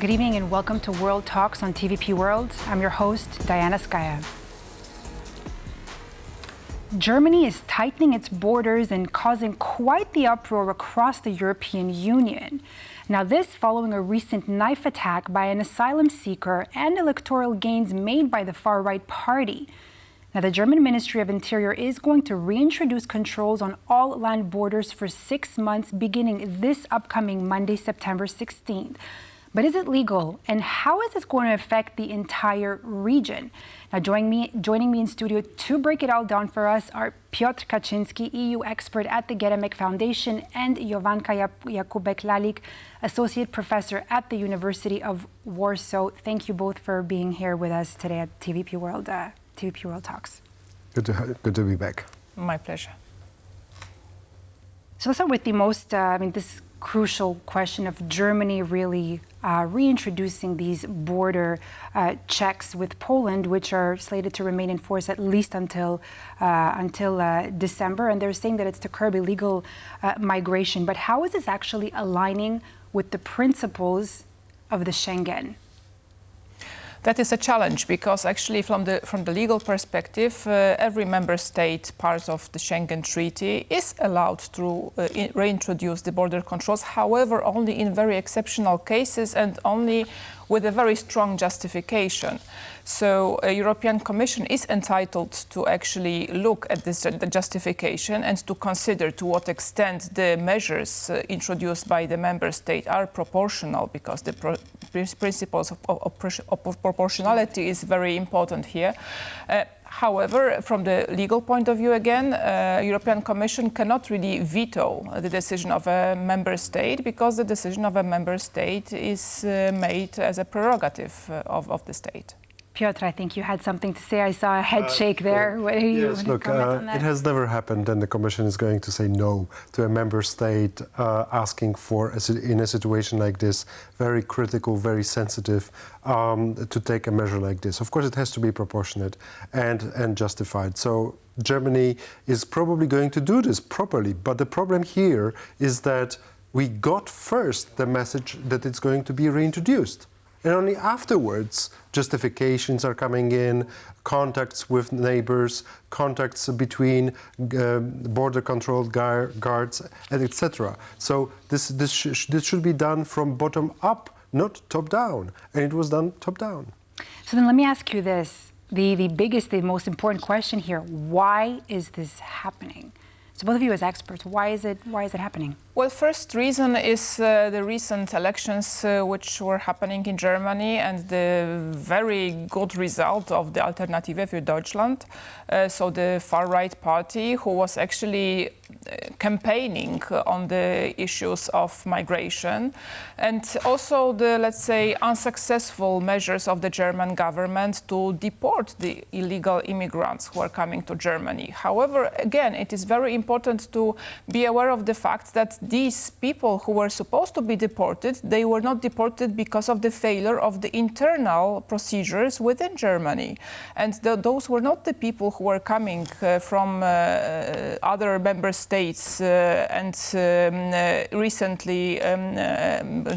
Good evening and welcome to World Talks on TVP World. I'm your host, Diana Skaya. Germany is tightening its borders and causing quite the uproar across the European Union. Now this following a recent knife attack by an asylum seeker and electoral gains made by the far-right party. Now the German Ministry of Interior is going to reintroduce controls on all land borders for 6 months beginning this upcoming Monday, September 16th. But is it legal, and how is this going to affect the entire region? Now, joining me in studio to break it all down for us are Piotr Kaczyński, EU expert at the Geremek Foundation, and Jowanka Jakubek-Lalik, associate professor at the University of Warsaw. Thank you both for being here with us today at TVP World Talks. Good to be back. My pleasure. So let's start with the most, this crucial question of Germany really reintroducing these border checks with Poland, which are slated to remain in force at least until December. And they're saying that it's to curb illegal migration. But how is this actually aligning with the principles of the Schengen? That is a challenge because actually from the legal perspective, every member state part of the Schengen Treaty is allowed to reintroduce the border controls, however, only in very exceptional cases and only with a very strong justification. So a European Commission is entitled to actually look at this the justification and to consider to what extent the measures introduced by the member state are proportional, because the principles of proportionality is very important here. However, from the legal point of view, again, European Commission cannot really veto the decision of a member state, because the decision of a member state is made as a prerogative of the state. Piotr, I think you had something to say. I saw a head shake there. Yes, look, it has never happened, and the Commission is going to say no to a member state asking for, in a situation like this, very critical, very sensitive, to take a measure like this. Of course, it has to be proportionate and justified. So Germany is probably going to do this properly, but the problem here is that we got first the message that it's going to be reintroduced. And only afterwards, justifications are coming in, contacts with neighbors, contacts between border control guards, and etc. So this should be done from bottom up, not top down. And it was done top down. So then let me ask you this. The biggest, the most important question here, why is this happening? So both of you as experts, why is it happening? Well, first reason is the recent elections which were happening in Germany and the very good result of the Alternative für Deutschland, so the far-right party who was actually campaigning on the issues of migration, and also the, let's say, unsuccessful measures of the German government to deport the illegal immigrants who are coming to Germany. However, again, it is very important to be aware of the fact that these people who were supposed to be deported, they were not deported because of the failure of the internal procedures within Germany. And those were not the people who were coming from other member states and recently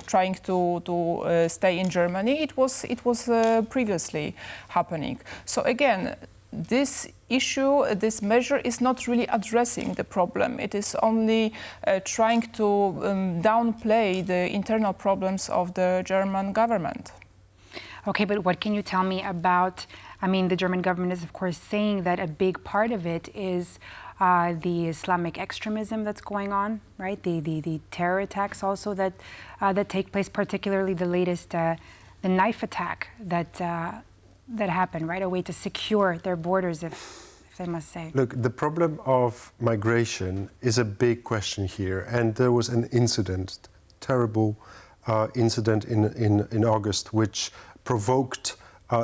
trying to stay in Germany. It was previously happening. So again, this issue, this measure is not really addressing the problem. It is only trying to downplay the internal problems of the German government. Okay, but what can you tell me about, the German government is of course saying that a big part of it is the Islamic extremism that's going on, right? The terror attacks also that take place, particularly the latest, the knife attack that happened, right? A way to secure their borders, if they must say. Look, the problem of migration is a big question here, and there was an incident, terrible incident in August, which provoked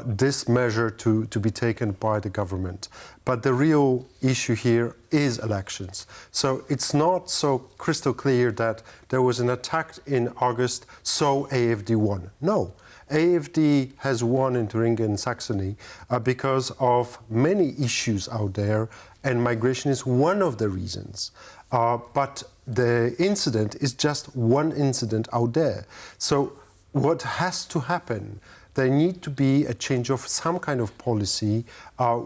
this measure to be taken by the government. But the real issue here is elections. So it's not so crystal clear that there was an attack in August, so AfD won. No. AfD has won in Thuringia and Saxony because of many issues out there, and migration is one of the reasons. But the incident is just one incident out there. So what has to happen, there need to be a change of some kind of policy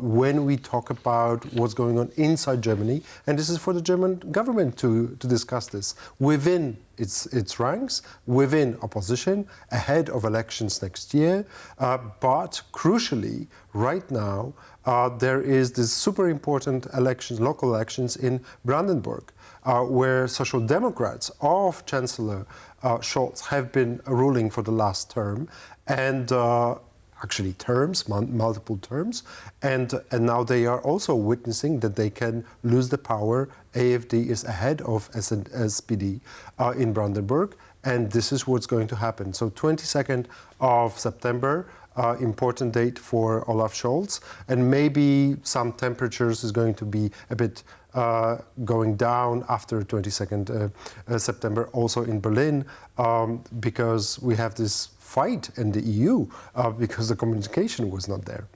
when we talk about what's going on inside Germany. And this is for the German government to discuss this within its ranks, within opposition, ahead of elections next year. But crucially, right now, there is this super important elections, local elections in Brandenburg, where Social Democrats of Chancellor Scholz have been ruling for the last term, and actually multiple terms, and now they are also witnessing that they can lose the power. AfD is ahead of SPD in Brandenburg, and this is what's going to happen. So 22nd of September, important date for Olaf Scholz, and maybe some temperatures is going to be a bit going down after 22nd September, also in Berlin, because we have this fight in the EU because the communication was not there.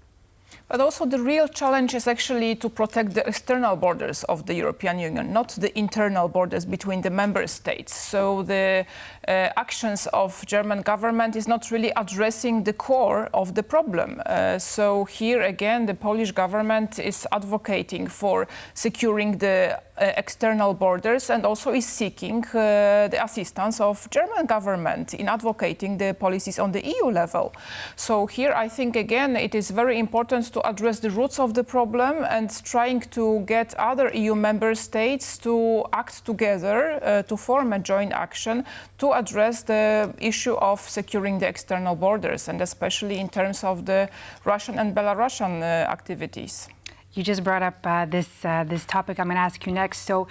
But also the real challenge is actually to protect the external borders of the European Union, not the internal borders between the member states. So the actions of German government is not really addressing the core of the problem. So here again, the Polish government is advocating for securing the external borders and also is seeking the assistance of German government in advocating the policies on the EU level. So here I think again it is very important to address the roots of the problem and trying to get other EU member states to act together to form a joint action to address the issue of securing the external borders, and especially in terms of the Russian and Belarusian activities. You just brought up this topic I'm going to ask you next. So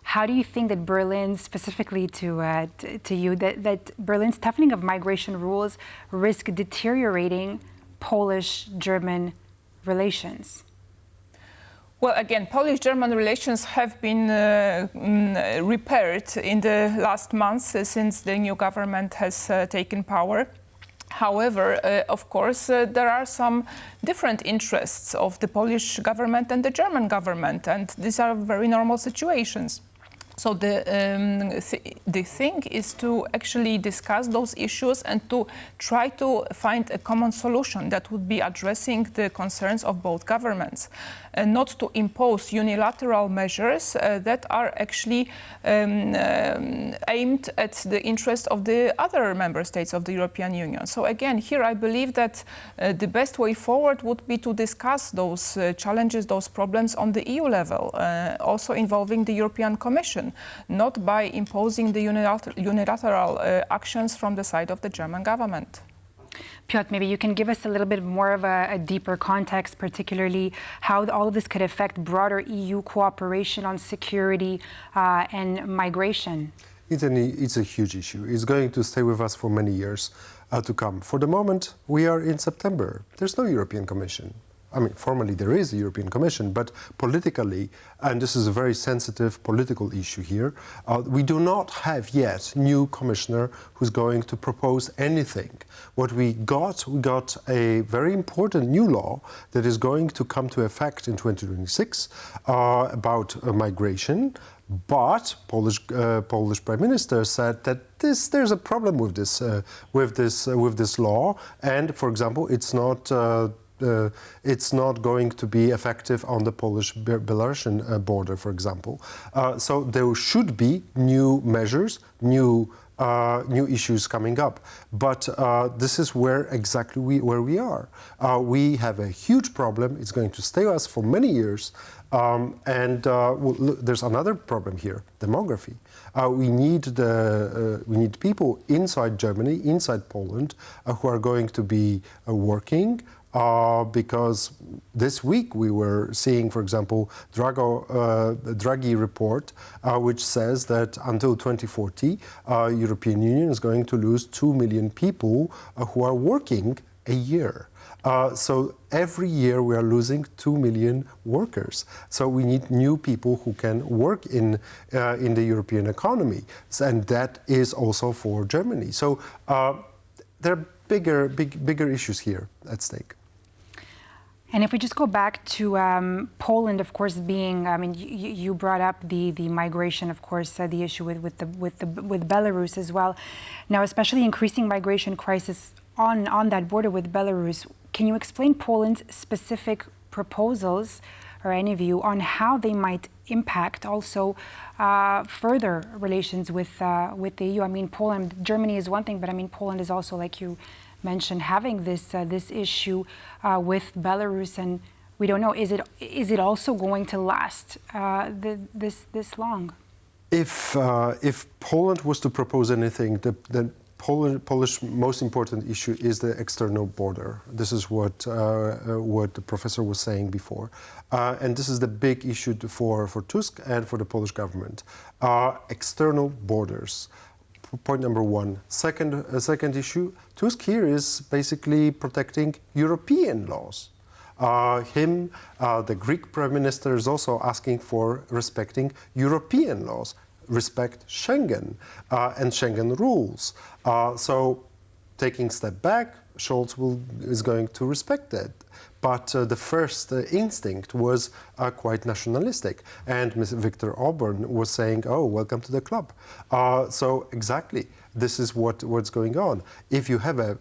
how do you think that Berlin, specifically to you, that Berlin's toughening of migration rules risk deteriorating Polish-German relations? Well, again, Polish-German relations have been repaired in the last months since the new government has taken power. However, of course, there are some different interests of the Polish government and the German government, and these are very normal situations. So the thing is to actually discuss those issues and to try to find a common solution that would be addressing the concerns of both governments, and not to impose unilateral measures that are actually aimed at the interest of the other member states of the European Union. So again, here I believe that the best way forward would be to discuss those challenges, those problems on the EU level, also involving the European Commission, not by imposing the unilateral actions from the side of the German government. Piotr, maybe you can give us a little bit more of a deeper context, particularly how all of this could affect broader EU cooperation on security and migration. It's a huge issue. It's going to stay with us for many years to come. For the moment, we are in September. There's no European Commission. I mean, formally there is a European Commission, but politically, and this is a very sensitive political issue here, we do not have yet new commissioner who's going to propose anything. What we got a very important new law that is going to come to effect in 2026 about migration. But Polish Prime Minister said that there's a problem with this law, and for example, it's not going to be effective on the Polish-Belarusian border, for example. So there should be new measures, new issues coming up. But this is where we are. We have a huge problem. It's going to stay with us for many years. Look, there's another problem here: demography. We need people inside Germany, inside Poland, who are going to be working. Because this week we were seeing, for example, Draghi report, which says that until 2040, European Union is going to lose 2 million people who are working a year. So every year we are losing 2 million workers. So we need new people who can work in the European economy, and that is also for Germany. So there are bigger issues here at stake. And if we just go back to Poland, of course, being, I mean, you brought up the migration, of course, the issue with Belarus as well. Now, especially increasing migration crisis on that border with Belarus, can you explain Poland's specific proposals, or any view on how they might impact also further relations with the EU? I mean, Poland, Germany is one thing, but I mean, Poland is also, like you mentioned, having this issue with Belarus, and we don't know, is it also going to last this long? If Poland was to propose anything, the Polish most important issue is the external border. This is what the professor was saying before, and this is the big issue for Tusk and for the Polish government. External borders. Point number one. Second issue, Tusk here is basically protecting European laws. The Greek Prime Minister is also asking for respecting European laws, respect Schengen and Schengen rules. So taking a step back, Scholz is going to respect that. But the first instinct was quite nationalistic. And Mr. Viktor Orban was saying, oh, welcome to the club. So exactly, this is what's going on. If you have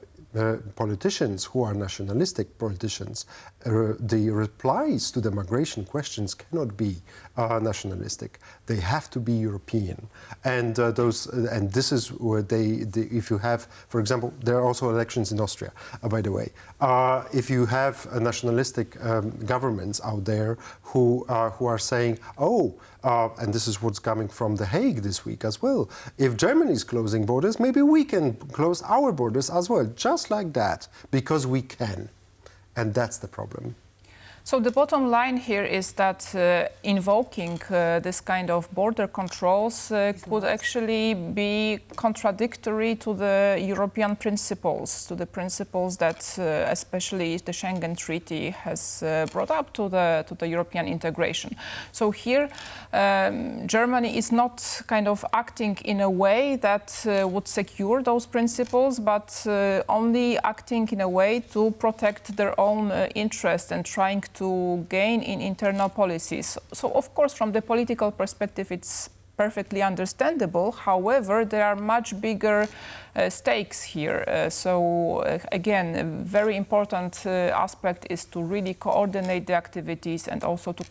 politicians who are nationalistic politicians, the replies to the migration questions cannot be nationalistic. They have to be European, and this is where if you have, for example, there are also elections in Austria, by the way. If you have nationalistic governments out there who are saying, oh, and this is what's coming from The Hague this week as well. If Germany is closing borders, maybe we can close our borders as well, just like that, because we can. And that's the problem. So the bottom line here is that invoking this kind of border controls could actually be contradictory to the European principles, to the principles that especially the Schengen Treaty has brought up to the European integration. So here Germany is not kind of acting in a way that would secure those principles, but only acting in a way to protect their own interest and trying to gain in internal policies. So, of course, from the political perspective, it's perfectly understandable. However, there are much bigger stakes here. Again, a very important aspect is to really coordinate the activities and also to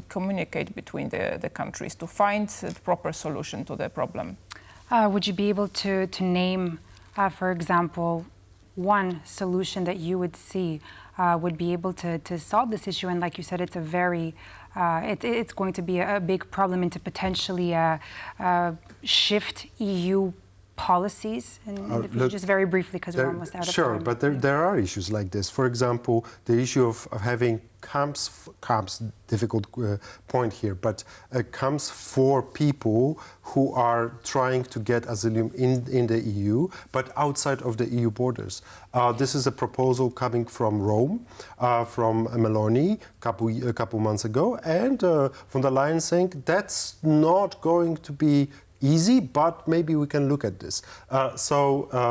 communicate between the countries to find the proper solution to the problem. Would you be able to name, for example, one solution that you would see would be able to solve this issue? And like you said, it's a very, it's going to be a big problem and to potentially shift EU policies. And if you just very briefly, because we're almost out of time. Sure, but there are issues like this. For example, the issue of having camps, difficult point here, but camps for people who are trying to get asylum in the EU, but outside of the EU borders. This is a proposal coming from Rome, from Meloni a couple months ago, and von der Leyen saying that's not going to be easy, but maybe we can look at this.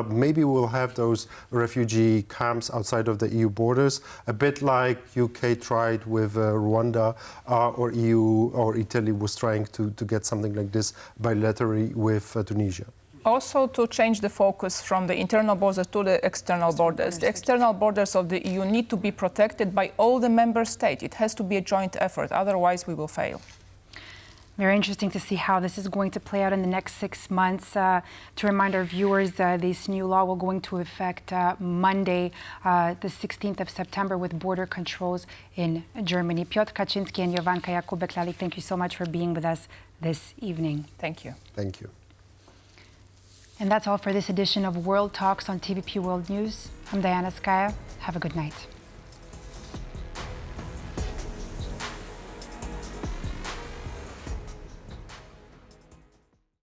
Maybe we'll have those refugee camps outside of the EU borders, a bit like UK tried with Rwanda, or EU or Italy was trying to get something like this bilaterally with Tunisia. Also to change the focus from the internal borders to the external borders. The external borders of the EU need to be protected by all the member states. It has to be a joint effort, otherwise we will fail. Very interesting to see how this is going to play out in the next 6 months. To remind our viewers, this new law will go into effect Monday, the 16th of September, with border controls in Germany. Piotr Kaczyński and Jowanka Jakubek-Lalik, thank you so much for being with us this evening. Thank you. Thank you. And that's all for this edition of World Talks on TVP World News. I'm Diana Skaya. Have a good night.